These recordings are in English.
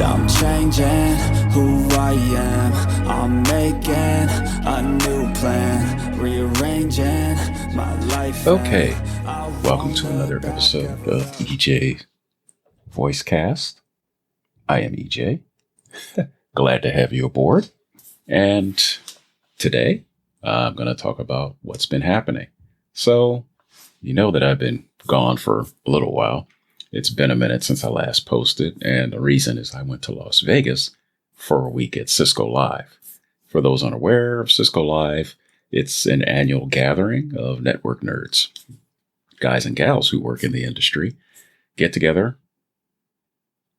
I'm changing who I am. I'm making a new plan, rearranging my life. Okay, welcome to another episode of EJ Voicecast. I am EJ. Glad to have you aboard. And today I'm going to talk about what's been happening. So, you know that I've been gone for a little while. It's been a minute since I last posted, and the reason is I went to Las Vegas for a week at Cisco Live. For those unaware of Cisco Live, it's an annual gathering of network nerds. Guys and gals who work in the industry get together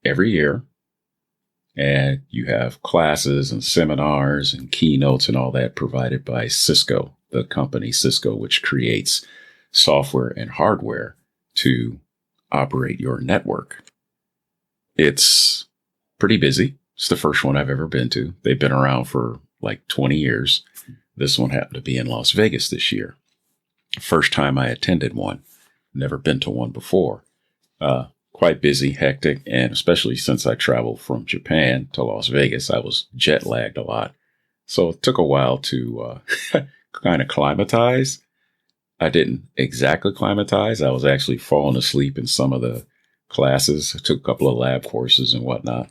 every year, and you have classes and seminars and keynotes and all that provided by Cisco, the company Cisco, which creates software and hardware to operate your network. It's pretty busy. It's the first one I've ever been to. They've been around for like 20 years. This one happened to be in Las Vegas this year. First time I attended one. Never been to one before. Quite busy, hectic, and especially since I traveled from Japan to Las Vegas, I was jet lagged a lot. So it took a while to kind of acclimatize. I didn't exactly acclimatize. I was actually falling asleep in some of the classes. I took a couple of lab courses and whatnot.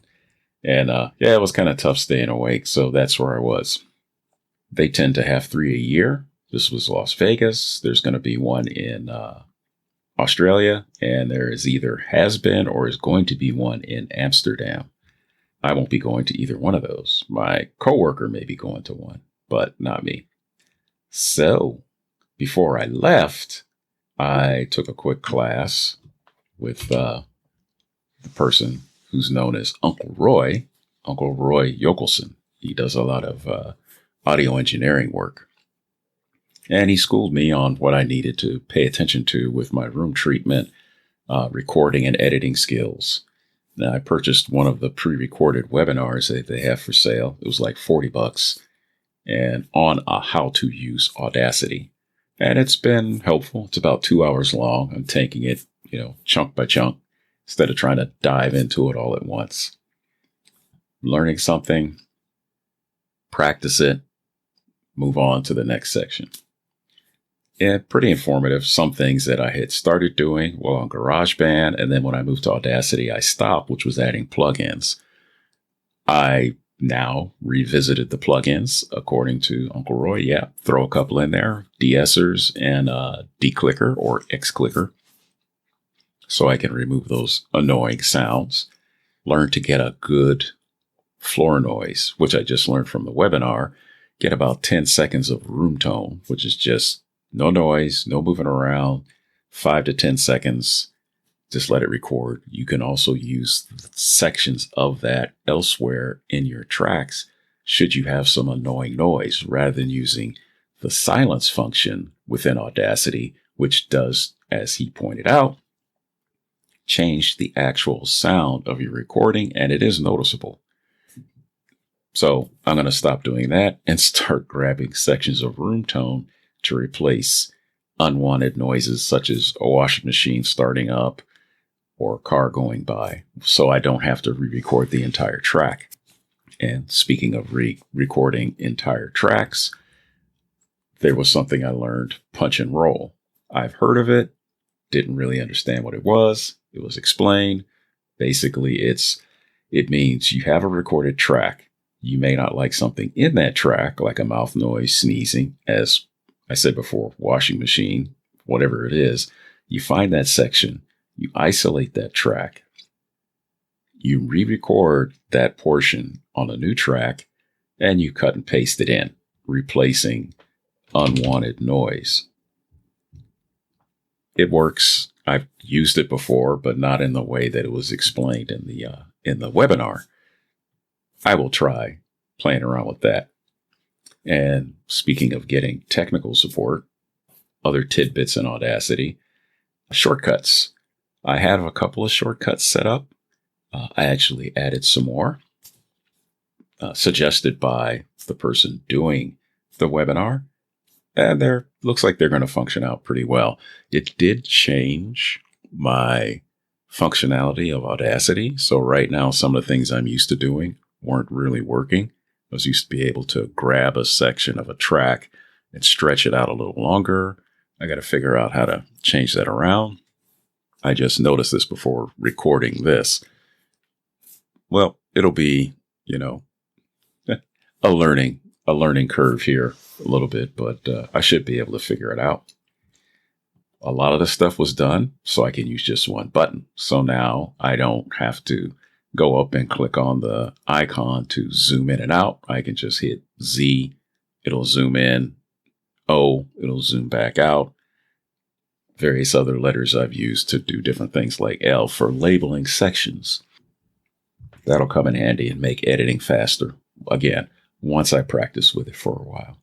And it was kind of tough staying awake. So that's where I was. They tend to have 3 a year. This was Las Vegas. There's going to be one in Australia. And there is either has been or is going to be one in Amsterdam. I won't be going to either one of those. My coworker may be going to one, but not me. So before I left, I took a quick class with the person who's known as Uncle Roy Yokelson. He does a lot of audio engineering work. And he schooled me on what I needed to pay attention to with my room treatment, recording and editing skills. Now, I purchased one of the pre-recorded webinars that they have for sale. It was like $40 and on how to use Audacity. And it's been helpful. It's about 2 hours long. I'm taking it, chunk by chunk instead of trying to dive into it all at once. Learning something, practice it, move on to the next section. Yeah, pretty informative. Some things that I had started doing while on GarageBand, and then when I moved to Audacity, I stopped, which was adding plugins. I now revisited the plugins according to Uncle Roy. Yeah, throw a couple in there, de-essers and declicker or X-clicker, so I can remove those annoying sounds. Learn to get a good floor noise, which I just learned from the webinar. Get about 10 seconds of room tone, which is just no noise, no moving around, 5 to 10 seconds. Just let it record. You can also use sections of that elsewhere in your tracks should you have some annoying noise, rather than using the silence function within Audacity, which does, as he pointed out, change the actual sound of your recording, and it is noticeable. So I'm going to stop doing that and start grabbing sections of room tone to replace unwanted noises such as a washing machine starting up or a car going by, so I don't have to re-record the entire track. And speaking of re-recording entire tracks, there was something I learned, punch and roll. I've heard of it, didn't really understand what it was. It was explained. Basically, it means you have a recorded track. You may not like something in that track, like a mouth noise, sneezing, as I said before, washing machine, whatever it is. You find that section. You isolate that track. You re-record that portion on a new track, and you cut and paste it in, replacing unwanted noise. It works. I've used it before, but not in the way that it was explained in the webinar. I will try playing around with that. And speaking of getting technical support, other tidbits in Audacity, shortcuts. I have a couple of shortcuts set up. I actually added some more, suggested by the person doing the webinar. And looks like they're going to function out pretty well. It did change my functionality of Audacity. So right now, some of the things I'm used to doing weren't really working. I was used to be able to grab a section of a track and stretch it out a little longer. I got to figure out how to change that around. I just noticed this before recording this. Well, it'll be, a learning curve here a little bit, but I should be able to figure it out. A lot of the stuff was done, so I can use just one button. So now I don't have to go up and click on the icon to zoom in and out. I can just hit Z, it'll zoom in, O, it'll zoom back out. Various other letters I've used to do different things, like L for labeling sections. That'll come in handy and make editing faster. Again, once I practice with it for a while.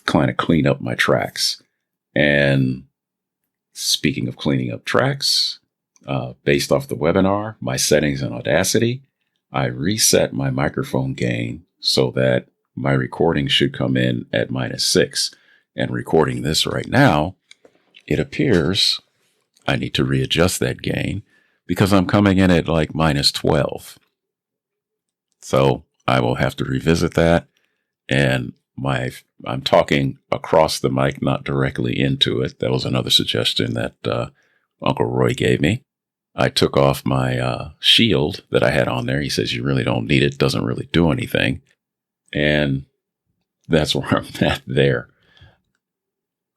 Kind of clean up my tracks. And speaking of cleaning up tracks, based off the webinar, my settings in Audacity, I reset my microphone gain so that my recording should come in at -6. And recording this right now, it appears I need to readjust that gain because I'm coming in at like -12. So I will have to revisit that. And I'm talking across the mic, not directly into it. That was another suggestion that Uncle Roy gave me. I took off my shield that I had on there. He says, you really don't need it. Doesn't really do anything. And that's where I'm at there.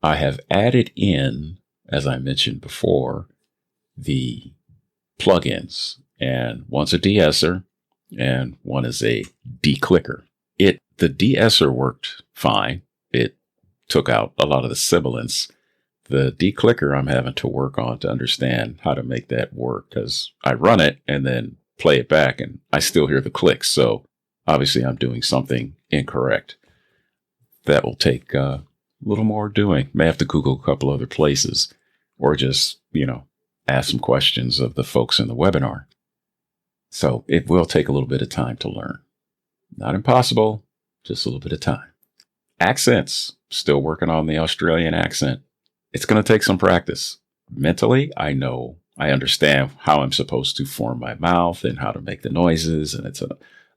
I have added in, as I mentioned before, the plugins. And one's a de-esser and one is a declicker. The de-esser worked fine. It took out a lot of the sibilance. The declicker I'm having to work on to understand how to make that work, because I run it and then play it back and I still hear the clicks. So obviously I'm doing something incorrect. That will take a little more doing. May have to Google a couple other places or just, ask some questions of the folks in the webinar. So it will take a little bit of time to learn. Not impossible, just a little bit of time. Accents, still working on the Australian accent. It's going to take some practice. Mentally, I understand how I'm supposed to form my mouth and how to make the noises. And it's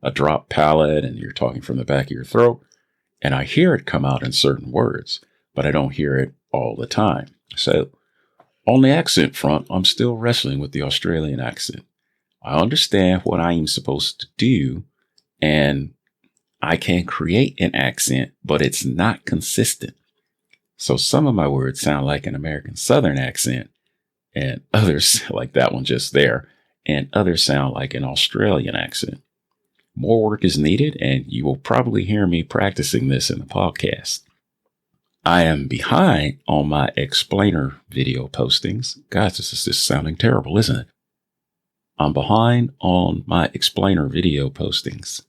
a drop palate and you're talking from the back of your throat. And I hear it come out in certain words, but I don't hear it all the time. So on the accent front, I'm still wrestling with the Australian accent. I understand what I am supposed to do, and I can create an accent, but it's not consistent. So some of my words sound like an American Southern accent, and others, like that one just there, and others sound like an Australian accent. More work is needed, and you will probably hear me practicing this in the podcast. I am behind on my explainer video postings. Guys, this is just sounding terrible, isn't it? I'm behind on my explainer video postings.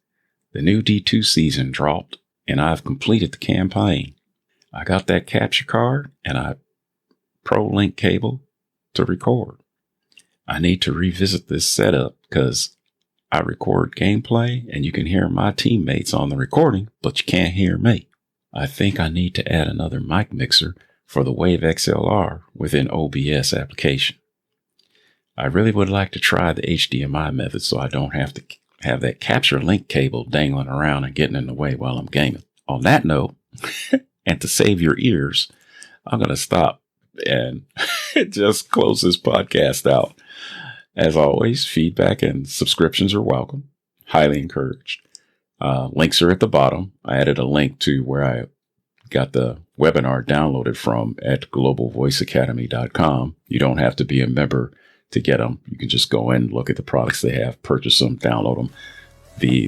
The new D2 season dropped, and I've completed the campaign. I got that capture card, and I Pro Link cable to record. I need to revisit this setup because I record gameplay, and you can hear my teammates on the recording, but you can't hear me. I think I need to add another mic mixer for the Wave XLR within OBS application. I really would like to try the HDMI method so I don't have to have that capture link cable dangling around and getting in the way while I'm gaming. On that note, and to save your ears, I'm going to stop and just close this podcast out. As always, feedback and subscriptions are welcome. Highly encouraged. Links are at the bottom. I added a link to where I got the webinar downloaded from at globalvoiceacademy.com. You don't have to be a member to get them. You can just go in, look at the products they have, purchase them, download them.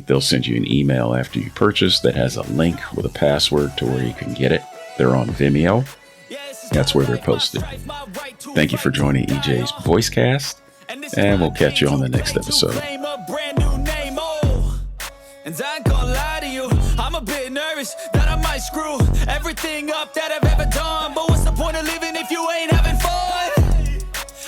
They'll send you an email after you purchase that has a link with a password to where you can get it. They're on Vimeo. That's where they're posted. Thank you for joining EJ's Voicecast, and we'll catch you on the next episode. And I ain't gonna lie to you, I'm a bit nervous that I might screw everything up that I've ever done. But what's the point of living if you ain't having fun?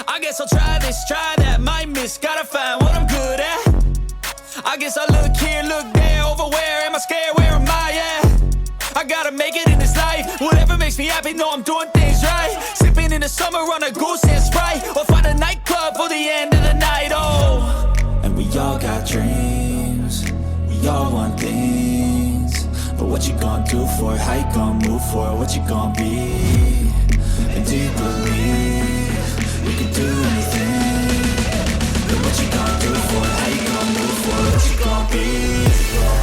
I guess I'll try this, try that, might miss, gotta find what I'm good at. I guess I look here, look there, over where am I scared, where am I at? I gotta make it in this life, whatever makes me happy, know I'm doing things right. Sipping in the summer on a goose and Sprite, or find a nightclub before the end of the night, oh. And we all got dreams, we all want things. But what you gonna do for it? How you gonna move for it? What you gonna be? And do you believe you can do anything? But what you gonna do for it? How you gonna move for it? What you gonna be?